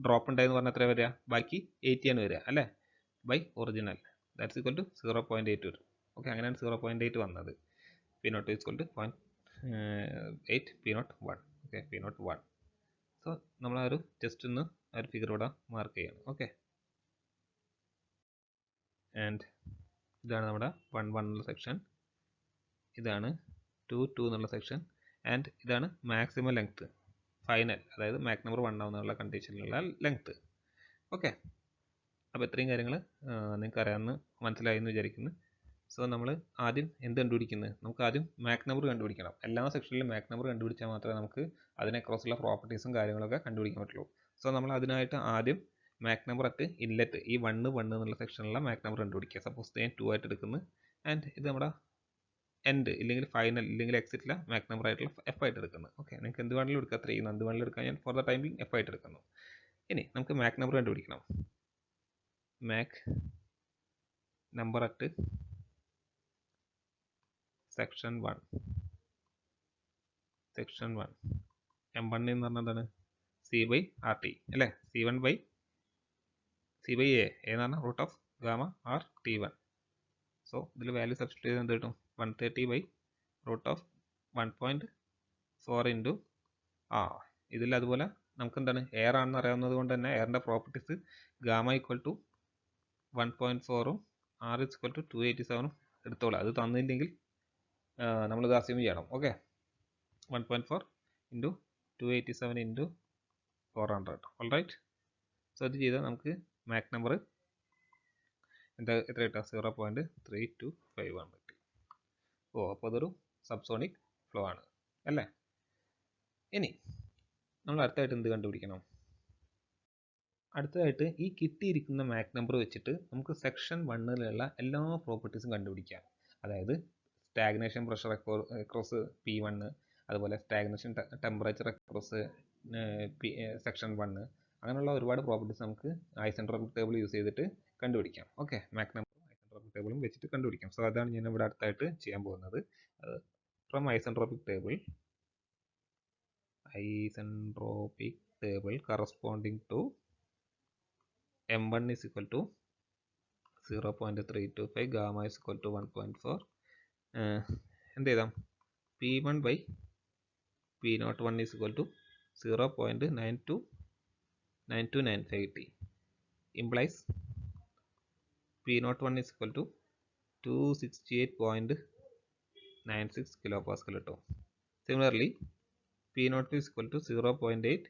ഡ്രോപ്പ് ഉണ്ടായെന്ന് പറഞ്ഞാൽ എത്ര വരിക? ബാക്കി 80 ആണ് വരിക അല്ലേ? By original, that's equal to 0.8 വരും. ഓക്കെ, അങ്ങനെയാണ് 0.8 വന്നത്. P02 equal to 0.8 P01. Okay, P01. So നമ്മൾ ആ ഒരു ജസ്റ്റ് ഒന്ന് ആ ഒരു ഫിഗർ ഇവിടെ മാർക്ക് ചെയ്യണം. ഓക്കെ, ആൻഡ് ഇതാണ് നമ്മുടെ 1 എന്നുള്ള സെക്ഷൻ, ഇതാണ് 2 എന്നുള്ള സെക്ഷൻ, ആൻഡ് ഇതാണ് മാക്സിമം ലെങ്ത് ഫൈനൽ, അതായത് മാക് നമ്പർ 1 ആവുന്നുള്ള കണ്ടീഷനിലുള്ള ലെങ്ത്. ഓക്കെ, അപ്പോൾ ഇത്രയും കാര്യങ്ങൾ നിങ്ങൾക്ക് അറിയാമെന്ന് മനസ്സിലായി എന്ന് വിചാരിക്കുന്നു. സോ നമ്മൾ ആദ്യം എന്ത് കണ്ടുപിടിക്കുന്നത്? നമുക്ക് ആദ്യം മാക് നമ്പർ കണ്ടുപിടിക്കണം. എല്ലാ സെക്ഷനിലും മാക് നമ്പർ കണ്ടുപിടിച്ചാൽ മാത്രമേ നമുക്ക് അതിനെക്കുറിച്ചുള്ള പ്രോപ്പർട്ടീസും കാര്യങ്ങളൊക്കെ കണ്ടുപിടിക്കാൻ പറ്റുള്ളൂ. സോ നമ്മൾ അതിനായിട്ട് ആദ്യം മാക് നമ്പർ അറ്റ് ഇൻലെറ്റ്, ഈ 1 എന്നുള്ള സെക്ഷനിലുള്ള മാക് നമ്പർ കണ്ടുപിടിക്കുക. സപ്പോസ് ഞാൻ 2 ആയിട്ട് എടുക്കുന്നു, ആൻഡ് ഇത് നമ്മുടെ എൻഡ് ഇല്ലെങ്കിൽ ഫൈനൽ ഇല്ലെങ്കിൽ എക്സിറ്റിലെ മാക് നമ്പർ ആയിട്ടുള്ള F ആയിട്ട് എടുക്കുന്നത്. ഓക്കെ, നിങ്ങൾക്ക് എന്ത് വേണമെങ്കിലും എടുക്കാം, 3 എന്ത് വേണമെങ്കിലും എടുക്കാം. ഞാൻ ഫോർ ദ ടൈമിംഗ് F ആയിട്ട് എടുക്കുന്നു. ഇനി നമുക്ക് മാക് നമ്പർ കണ്ടുപിടിക്കണം. Mach number at section 1 M1 എന്ന് പറഞ്ഞാൽ എന്താണ്? സി ബൈ ആർ ടി അല്ലേ, സി ബൈ എ എന്ന് പറഞ്ഞാൽ root of gamma R T one. So ഇതിൽ വാല്യൂ സബ്സ്റ്റിറ്റ്യൂട്ട് ചെയ്ത് എന്ത് കിട്ടും, 130 ബൈ റൂട്ട് ഓഫ് 1.4 ഇൻറ്റു ഇതിൽ അതുപോലെ നമുക്ക് എന്താണ് എയർ ആണെന്ന് അറിയാവുന്നത് കൊണ്ട് തന്നെ എയറിൻ്റെ പ്രോപ്പർട്ടീസ് ഗാമ ഈക്വൽ ടു 1.4ഉം ആർ ഈക്വൽ ടു 287ഉം എടുത്തോളാം. അത് തന്നില്ലെങ്കിൽ നമ്മളിത് അസ്യൂം ചെയ്യണം. Okay, 1.4 into 287 into 400. All right. So ഇത് ചെയ്താൽ നമുക്ക് മാക് നമ്പർ എന്താ എത്ര കിട്ടുക, 0.325 ആണ് കിട്ടി. അപ്പോൾ അതൊരു സബ്സോണിക് ഫ്ലോ ആണ് അല്ലേ. ഇനി നമ്മൾ അടുത്തായിട്ട് എന്ത് കണ്ടുപിടിക്കണം, അടുത്തതായിട്ട് ഈ കിട്ടിയിരിക്കുന്ന മാക് നമ്പർ വെച്ചിട്ട് നമുക്ക് സെക്ഷൻ 1ലുള്ള എല്ലാ പ്രോപ്പർട്ടീസും കണ്ടുപിടിക്കാം. അതായത് സ്റ്റാഗ്നേഷൻ പ്രഷർ അക്രോസ് P1, അതുപോലെ സ്റ്റാഗ്നേഷൻ ടെമ്പറേച്ചർ അക്രോസ് സെക്ഷൻ 1, അങ്ങനെയുള്ള ഒരുപാട് പ്രോപ്പർട്ടീസ് നമുക്ക് ഐസെൻട്രോപിക് ടേബിൾ യൂസ് ചെയ്തിട്ട് കണ്ടുപിടിക്കാം. ഓക്കെ, മാക് നമ്പർ ഐസെൻട്രോപിക് ടേബിളും വെച്ചിട്ട് കണ്ടുപിടിക്കാം. സോ അതാണ് ഞാൻ ഇവിടെ അടുത്തായിട്ട് ചെയ്യാൻ പോകുന്നത്. From isentropic table corresponding to M1 is equal to 0.325, gamma is equal to 1.4. എന്ത് ചെയ്താം, P1 by P01 is equal to 0.9295 t implies P01 is equal to 268.96 kilopascal കിട്ടും. Similarly P02 is equal to 0.8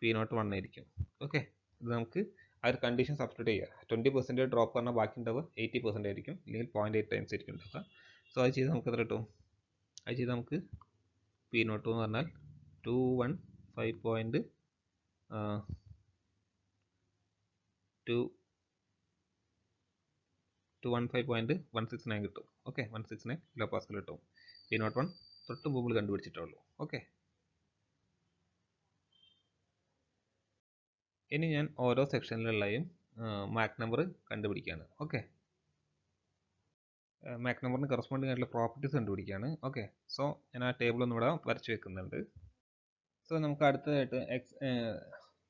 P01 ആയിരിക്കും. Okay, ഇത് നമുക്ക് ആ ഒരു condition substitute ചെയ്യുക. 20% drop പറഞ്ഞാൽ ബാക്കി ഉണ്ടാവുക 80% ആയിരിക്കും, അല്ലെങ്കിൽ 0.8 ടൈംസ് ആയിരിക്കും ഉണ്ടാവുക. സോ അത് ചെയ്ത് നമുക്ക് എത്ര കിട്ടും, അത് ചെയ്ത് നമുക്ക് P02 എന്ന് പറഞ്ഞാൽ 215.169 കിട്ടും. ഓക്കെ, 169 കിലോ പാസ്കൽ കിട്ടും. P01 തൊട്ട് മുമ്പ് കണ്ടുപിടിച്ചിട്ടുള്ളൂ. ഓക്കെ, ഇനി ഞാൻ ഓരോ സെക്ഷനിലുള്ളയും മാക് നമ്പർ കണ്ടുപിടിക്കുകയാണ്. ഓക്കെ, മാക് നമ്പറിന് കറസ്പോണ്ടിങ് ആയിട്ടുള്ള പ്രോപ്പർട്ടീസ് കണ്ടുപിടിക്കുകയാണ്. ഓക്കെ, സോ ഞാൻ ആ ടേബിൾ ഒന്നും ഇവിടെ വരച്ച് വെക്കുന്നുണ്ട്. സോ നമുക്ക് അടുത്തതായിട്ട്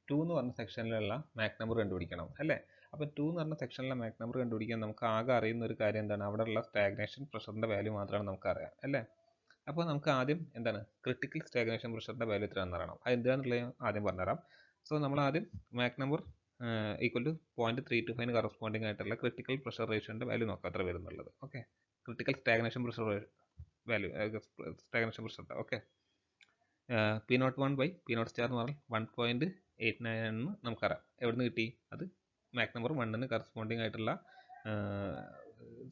2 എന്ന് പറഞ്ഞ സെക്ഷനിലുള്ള മാക് നമ്പർ കണ്ടുപിടിക്കണം അല്ലേ. അപ്പോൾ 2 എന്ന് പറഞ്ഞ സെക്ഷനിലെ മാക് നമ്പർ കണ്ടുപിടിക്കാൻ നമുക്ക് ആകെ അറിയുന്ന ഒരു കാര്യം എന്താണ്, അവിടെയുള്ള സ്റ്റാഗ്നേഷൻ പ്രഷറിൻ്റെ വാല്യൂ മാത്രമാണ് നമുക്ക് അറിയാം അല്ലേ. അപ്പോൾ നമുക്ക് ആദ്യം എന്താണ് ക്രിട്ടിക്കൽ സ്റ്റാഗ്നേഷൻ പ്രഷറിൻ്റെ വാല്യൂ എത്രയാണെന്ന് അറിയണം. അത് എന്താണെന്നുള്ളത് ആദ്യം പറഞ്ഞുതരാം. സോ നമ്മൾ ആദ്യം Mach number equal to 0.325 corresponding ആയിട്ടുള്ള ക്രിട്ടിക്കൽ പ്രഷർ റേഷ്യോൻ്റെ വാല്യൂ നോക്കാം എത്ര വരുന്നുള്ളത്. Okay, critical stagnation pressure value, stagnation pressure. Okay, P01 by P0 star എന്ന് പറഞ്ഞാൽ 1.89 എന്ന് നമുക്കറിയാം. എവിടെ നിന്ന് കിട്ടി, അത് മാക് നമ്പർ 1ന് കറസ്പോണ്ടിങ് ആയിട്ടുള്ള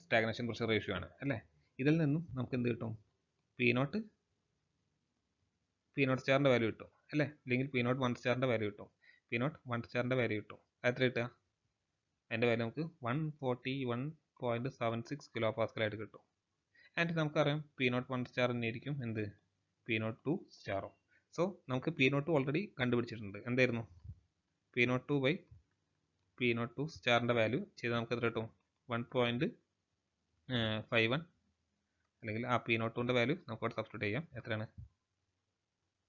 സ്റ്റാഗ്നേഷൻ പ്രഷർ റേഷ്യോ ആണ് അല്ലേ. ഇതിൽ നിന്നും നമുക്ക് എന്ത് കിട്ടും, P0 സ്റ്റാറിൻ്റെ വാല്യൂ കിട്ടും അല്ലേ, അല്ലെങ്കിൽ P01 സ്റ്റാറിൻ്റെ വാല്യൂ കിട്ടും. P01 സ്റ്റാറിൻ്റെ വാല്യൂ കിട്ടും. എത്ര കിട്ടുക, അതിൻ്റെ വാല്യൂ നമുക്ക് 141.76 കിലോ പാസ്കലായിട്ട് കിട്ടും. ആൻഡ് നമുക്കറിയാം P01 സ്റ്റാർ തന്നെയായിരിക്കും എന്ത് P02 സ്റ്റാറും. സോ നമുക്ക് P02 ഓൾറെഡി കണ്ടുപിടിച്ചിട്ടുണ്ട്. എന്തായിരുന്നു, P02 by P02 സ്റ്റാറിൻ്റെ വാല്യൂ ചെയ്ത് നമുക്ക് എത്ര കിട്ടും, 1.51, അല്ലെങ്കിൽ ആ P02ൻ്റെ വാല്യൂ നമുക്കവിടെ സബ്സ്റ്റിറ്റ്യൂട്ട് ചെയ്യാം. എത്രയാണ്,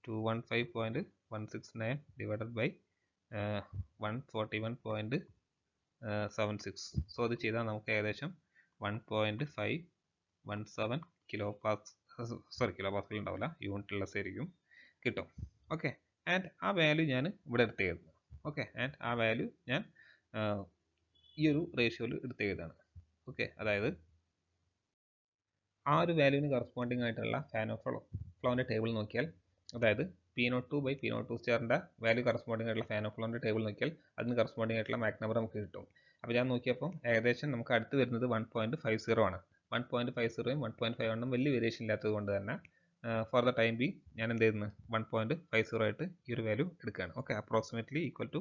215.169 ഡിവൈഡഡ് ബൈ 141.76. സോ അത് ചെയ്താൽ നമുക്ക് ഏകദേശം 1.517 കിലോ പാസ്കൽ ഉണ്ടാവില്ല, യൂണിറ്റുള്ളസ് ആയിരിക്കും കിട്ടും. ഓക്കെ, ആൻഡ് ആ വാല്യൂ ഞാൻ ഇവിടെ എടുത്ത് എഴുതുന്നു. ഓക്കെ, ആൻഡ് ആ വാല്യൂ ഞാൻ ഈ ഒരു റേഷ്യോയിൽ എടുത്ത് എഴുതാണ്. ഓക്കെ, അതായത് ആ ഒരു വാല്യൂവിന് കറസ്പോണ്ടിങ് ആയിട്ടുള്ള ഫാൻ ഓഫ് ഫ്ലോൻ്റെ ടേബിൾ നോക്കിയാൽ, അതായത് P02 by P02 സ്റ്റാറിൻ്റെ വാല്യൂ കറസ്പോണ്ടിങ് ആയിട്ടുള്ള ഫാൻ ഓഫ് ഫ്ലോൻ്റെ ടേബിൾ നോക്കിയാൽ അതിന് കറസ്പോണ്ടിങ് ആയിട്ടുള്ള മാക് നമ്പർ നമുക്ക് കിട്ടും. അപ്പോൾ ഞാൻ നോക്കിയപ്പോൾ ഏകദേശം നമുക്ക് അടുത്ത് വരുന്നത് 1.50 ആണ്. 1.50യും 1.51 വലിയ വേരിയേഷൻ ഇല്ലാത്തത് കൊണ്ട് തന്നെ ഫോർ ദ ടൈം ബി ഞാൻ എന്ത് ചെയ്യുന്നു, 1.50 ആയിട്ട് ഈ ഒരു വാല്യൂ എടുക്കുകയാണ്. ഓക്കെ, അപ്രോക്സിമേറ്റ്ലി ഈക്വൽ ടു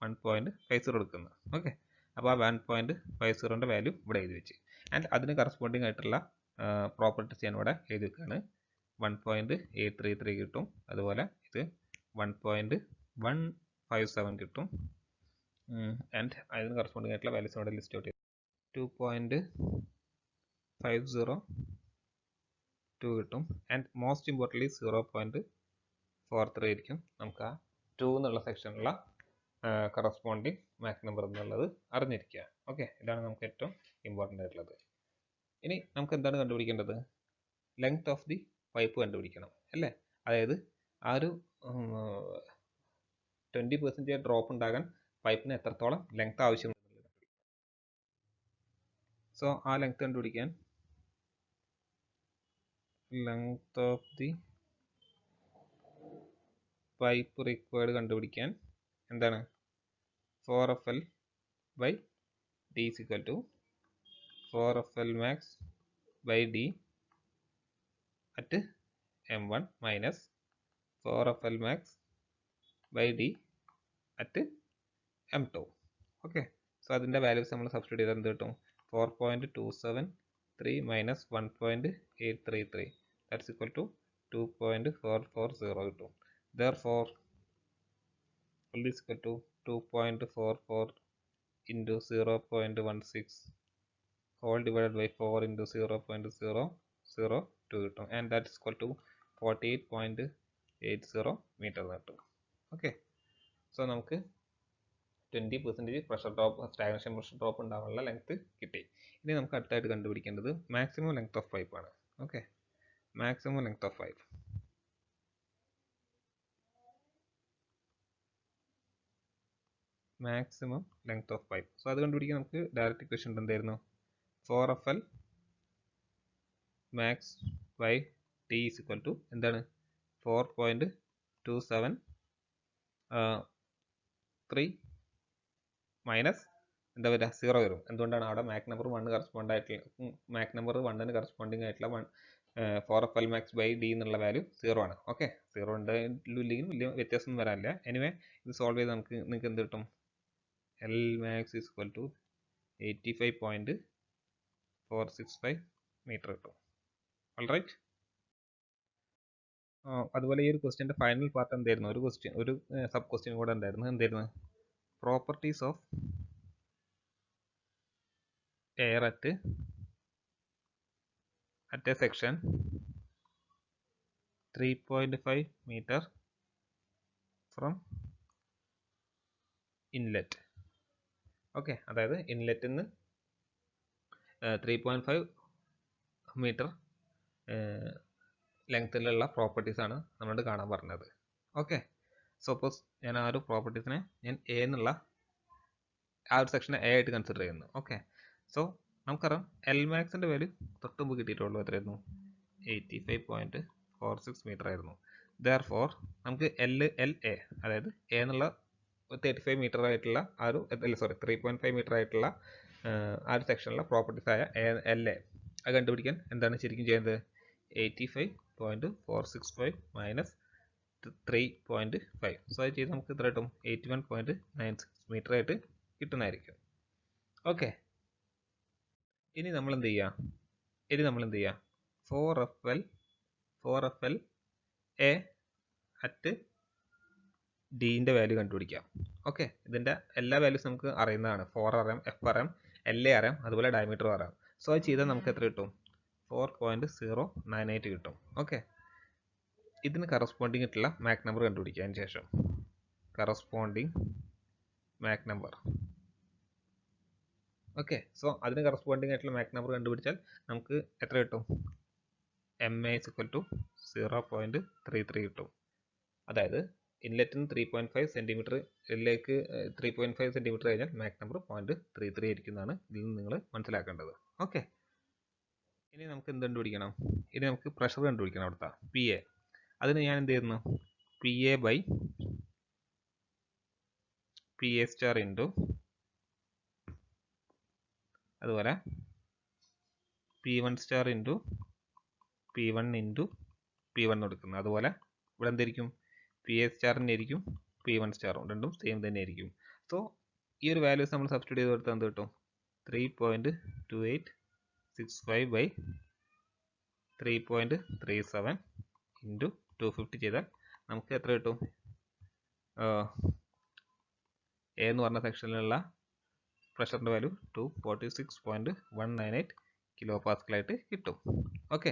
1.50 എടുക്കുന്നു. ഓക്കെ, അപ്പോൾ ആ 1.50ൻ്റെ വാല്യൂ ഇവിടെ എഴുതി വെച്ച്, ആൻഡ് അതിന് കറസ്പോണ്ടിങ് ആയിട്ടുള്ള പ്രോപ്പർട്ടീസ് ഞാൻ ഇവിടെ എഴുതി വെക്കുകയാണ്. 1.833 കിട്ടും, അതുപോലെ ഇത് 1.157 കിട്ടും, ആൻഡ് അതിന് കറസ്പോണ്ടിങ് ആയിട്ടുള്ള വാല്യൂസ് ഇവിടെ ലിസ്റ്റ് ഔട്ട് ചെയ്തു. 2.502 കിട്ടും, ആൻഡ് മോസ്റ്റ് ഇമ്പോർട്ടൻ്റ്ലി 0.43 ആയിരിക്കും നമുക്ക് ആ 2 എന്നുള്ള സെക്ഷനിലുള്ള കറസ്പോണ്ടിങ് മാക് നമ്പർ എന്നുള്ളത് അറിഞ്ഞിരിക്കുക. ഓക്കെ, ഇതാണ് നമുക്ക് ഏറ്റവും ഇമ്പോർട്ടൻ്റ് ആയിട്ടുള്ളത്. ഇനി നമുക്ക് എന്താണ് കണ്ടുപിടിക്കേണ്ടത്? ലെങ്ത് ഓഫ് ദി പൈപ്പ് കണ്ടുപിടിക്കണം അല്ലേ? അതായത് ആ ഒരു 20% ഡ്രോപ്പ് ഉണ്ടാകാൻ പൈപ്പിന് എത്രത്തോളം ലെങ്ത് ആവശ്യമുണ്ട്. സോ ആ ലെങ്ത് കണ്ടുപിടിക്കാൻ length of the pipe required കണ്ടുപിടിക്കാൻ എന്താണ് 4FL by D is equal to 4FL max by D at M1 minus 4FL max by D at M2. Okay, so അതിൻ്റെ വാല്യൂസ് നമ്മൾ substitute ചെയ്താൽ എന്ത് കിട്ടും? 4.273 minus 1.833 ദാറ്റ്സ് ഈക്വൽ ടു 2.440 കിട്ടും. Therefore L is equal to 2.44 into 0.16 whole divided by 4 into 0.002 കിട്ടും. And that is equal to 48.80 meter കിട്ടും. Okay, so നമുക്ക് 20% pressure drop, stagnation pressure drop ഉണ്ടാവാനുള്ള ലെങ്ത് കിട്ടി. ഇനി നമുക്ക് അടുത്തായിട്ട് കണ്ടുപിടിക്കേണ്ടത് മാക്സിമം ലെങ്ത് ഓഫ് പൈപ്പ് ആണ്. Okay, maximum length of pipe. Maximum length of pipe. So അത് കണ്ടുപിടിക്കാൻ നമുക്ക് ഡയറക്റ്റ് ഇക്വേഷൻ എന്തായിരുന്നു? 4FL max by T is equal to എന്താണ്? 4.273 മൈനസ് എന്താ വരിക? 0 വരും. എന്തുകൊണ്ടാണ്? അവിടെ മാക് നമ്പർ 1 കറസ്പോണ്ട് ആയിട്ടുള്ള മാക് നമ്പർ 1 കറസ്പോണ്ടിങ് ആയിട്ടുള്ള 4FL മാക്സ് ബൈ ഡി എന്നുള്ള വാല്യൂ 0 ആണ്. ഓക്കെ, 0 ഉണ്ടെങ്കിലും വലിയ വ്യത്യാസം വരാനില്ല. എനിവേ ഇത് സോൾവ് ചെയ്ത് നിങ്ങൾക്ക് എന്ത് കിട്ടും? L max is equal to 85.465 meter കിട്ടും. ഓൾറൈറ്റ്, അതുപോലെ ഈ ഒരു ക്വസ്റ്റ്യൻ്റെ ഫൈനൽ പാർട്ട് എന്തായിരുന്നു? ഒരു സബ് ക്വസ്റ്റ്യൻ കൂടെ ഉണ്ടായിരുന്നു. എന്തായിരുന്നു? Properties of air at A section 3.5 meter from inlet. Okay, അതായത് ഇൻലെറ്റിൽ നിന്ന് 3.5 meter ലെങ്ത്തിലുള്ള പ്രോപ്പർട്ടീസാണ് നമ്മളോട് കാണാൻ പറഞ്ഞത്. ഓക്കെ, സപ്പോസ് ഞാൻ ആ ഒരു പ്രോപ്പർട്ടീസിനെ ഞാൻ എ എന്നുള്ള ആ ഒരു സെക്ഷനെ എ ആയിട്ട് കൺസിഡർ ചെയ്യുന്നു. ഓക്കെ, സോ നമുക്കറിയാം എൽ മാക്സിൻ്റെ വാല്യൂ തൊട്ടുമുമ്പ് കിട്ടിയിട്ടുള്ളൂ. എത്രയായിരുന്നു? 85.46 meter ആയിരുന്നു. ദെയർഫോർ നമുക്ക് എൽ എ, അതായത് എ എന്നുള്ള 35 meter ആയിട്ടുള്ള ആ ഒരു 3.5 meter ആയിട്ടുള്ള ആ ഒരു സെക്ഷനിലുള്ള പ്രോപ്പർട്ടീസ് ആയ എൽ എ അത് കണ്ടുപിടിക്കാൻ എന്താണ് ശരിക്കും ചെയ്യുന്നത്? 85.465 മൈനസ് 3.5. സോ അത് ചെയ്ത് നമുക്ക് എത്ര കിട്ടും? 81.96 meter ആയിട്ട് കിട്ടുന്നതായിരിക്കും. ഓക്കെ, ഇനി നമ്മൾ എന്ത് ചെയ്യുക? 4FL എ അറ്റ് ഡിൻ്റെ വാല്യൂ കണ്ടുപിടിക്കാം. ഓക്കെ, ഇതിൻ്റെ എല്ലാ വാല്യൂസ് നമുക്ക് അറിയുന്നതാണ്. 4 അറിയാം, എഫ് അറിയാം, എൽ എ അറിയാം, അതുപോലെ ഡയമീറ്റർ അറിയാം. സോ അത് ചെയ്താൽ നമുക്ക് എത്ര കിട്ടും? 4.098 കിട്ടും. ഓക്കെ, ഇതിന് കറസ്പോണ്ടിങ് ആയിട്ടുള്ള മാക് നമ്പർ കണ്ടുപിടിക്കാൻ ശേഷം corresponding Mach number. Okay, so അതിന് കറസ്പോണ്ടിങ് ആയിട്ടുള്ള മാക് നമ്പർ കണ്ടുപിടിച്ചാൽ നമുക്ക് എത്ര കിട്ടും? MA is equal to 0.33 കിട്ടും. അതായത് ഇൻലെറ്റിൽ നിന്ന് 3.5 സെൻറ്റിമീറ്റർ ഇതിലേക്ക് 3.5 സെൻറ്റിമീറ്റർ കഴിഞ്ഞാൽ മാക് നമ്പർ 0.33 ആയിരിക്കുന്നതാണ് ഇതിൽ നിന്ന് നിങ്ങൾ മനസ്സിലാക്കേണ്ടത്. ഓക്കെ, ഇനി നമുക്ക് എന്ത് കണ്ടുപിടിക്കണം? ഇനി നമുക്ക് പ്രഷർ കണ്ടുപിടിക്കണം. അവിടുത്തെ PA. അതിന് ഞാൻ എന്ത് ചെയ്യുന്നു? PA by PA star into അതുപോലെ P1 star into P1 into P1 കൊടുക്കുന്നത്. അതുപോലെ ഇവിടെ എന്തായിരിക്കും? PA സ്റ്റാറിൻ്റെ ആയിരിക്കും, P1 സ്റ്റാറും രണ്ടും സെയിം തന്നെ ആയിരിക്കും. സോ ഈ ഒരു വാല്യൂസ് നമ്മൾ സബ്സ്റ്റിറ്റ്യൂട്ട് ചെയ്ത് കൊടുത്താൽ എന്ത് കിട്ടും? 3.2865 by 3.37 ഇൻറ്റു 250 ചെയ്താൽ നമുക്ക് എത്ര കിട്ടും? എ എന്ന് പറഞ്ഞ സെക്ഷനിലുള്ള പ്രഷറിൻ്റെ വാല്യൂ 246.198 കിലോ പാസ്കലായിട്ട് കിട്ടും. ഓക്കെ,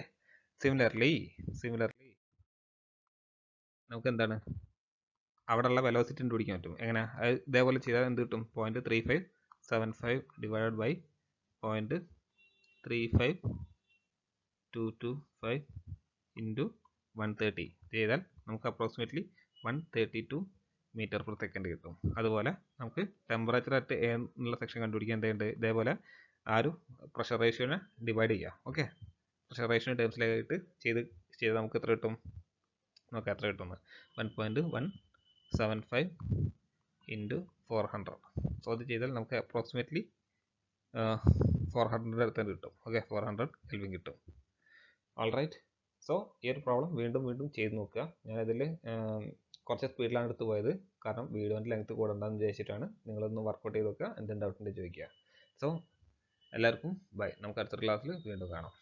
സിമിലർലി നമുക്ക് എന്താണ്? അവിടെയുള്ള വെലോസിറ്റി കണ്ടുപിടിക്കാൻ പറ്റും. എങ്ങനെ? അത് ഇതേപോലെ ചെയ്താൽ എന്ത് കിട്ടും? 0.3575 ഡിവൈഡഡ് ബൈ 0.35225 ഇൻറ്റു 130 ചെയ്താൽ നമുക്ക് അപ്രോക്സിമേറ്റ്ലി 132 മീറ്റർ പെർ സെക്കൻഡ് കിട്ടും. അതുപോലെ നമുക്ക് ടെമ്പറേച്ചർ അറ്റ് എ എന്നുള്ള സെക്ഷൻ കണ്ടുപിടിക്കാൻ എന്തുണ്ട്? ഇതേപോലെ ആ ഒരു പ്രഷർ റേഷ്യോനെ ഡിവൈഡ് ചെയ്യുക. ഓക്കെ, പ്രഷർ റേഷ്യോ ടേംസിലായിട്ട് ചെയ്ത് നമുക്ക് എത്ര കിട്ടും നോക്കാം. എത്ര കിട്ടും? 1.175 ഇൻറ്റു 400. സോ അത് ചെയ്താൽ നമുക്ക് അപ്രോക്സിമേറ്റ്ലി 400 അടുത്ത് കിട്ടും. ഓക്കെ, 400 കെൽവിൻ കിട്ടും. ഓൾറൈറ്റ്, സോ ഈ ഒരു പ്രോബ്ലം വീണ്ടും ചെയ്ത് നോക്കുക. ഞാനതിൽ കുറച്ച് സ്പീഡിലാണ് എടുത്ത് പോയത്, കാരണം വീഡിയോൻ്റെ ലെങ്ത് കൂടണ്ടെന്ന് വിചാരിച്ചിട്ടാണ്. നിങ്ങളൊന്ന് വർക്കൗട്ട് ചെയ്ത് നോക്കുക, എന്തെങ്കിലും ഡൗട്ട് ഉണ്ടെങ്കിൽ ചോദിക്കുക. സോ എല്ലാവർക്കും ബൈ. നമുക്ക് അടുത്ത ക്ലാസ്സിൽ വീണ്ടും കാണാം.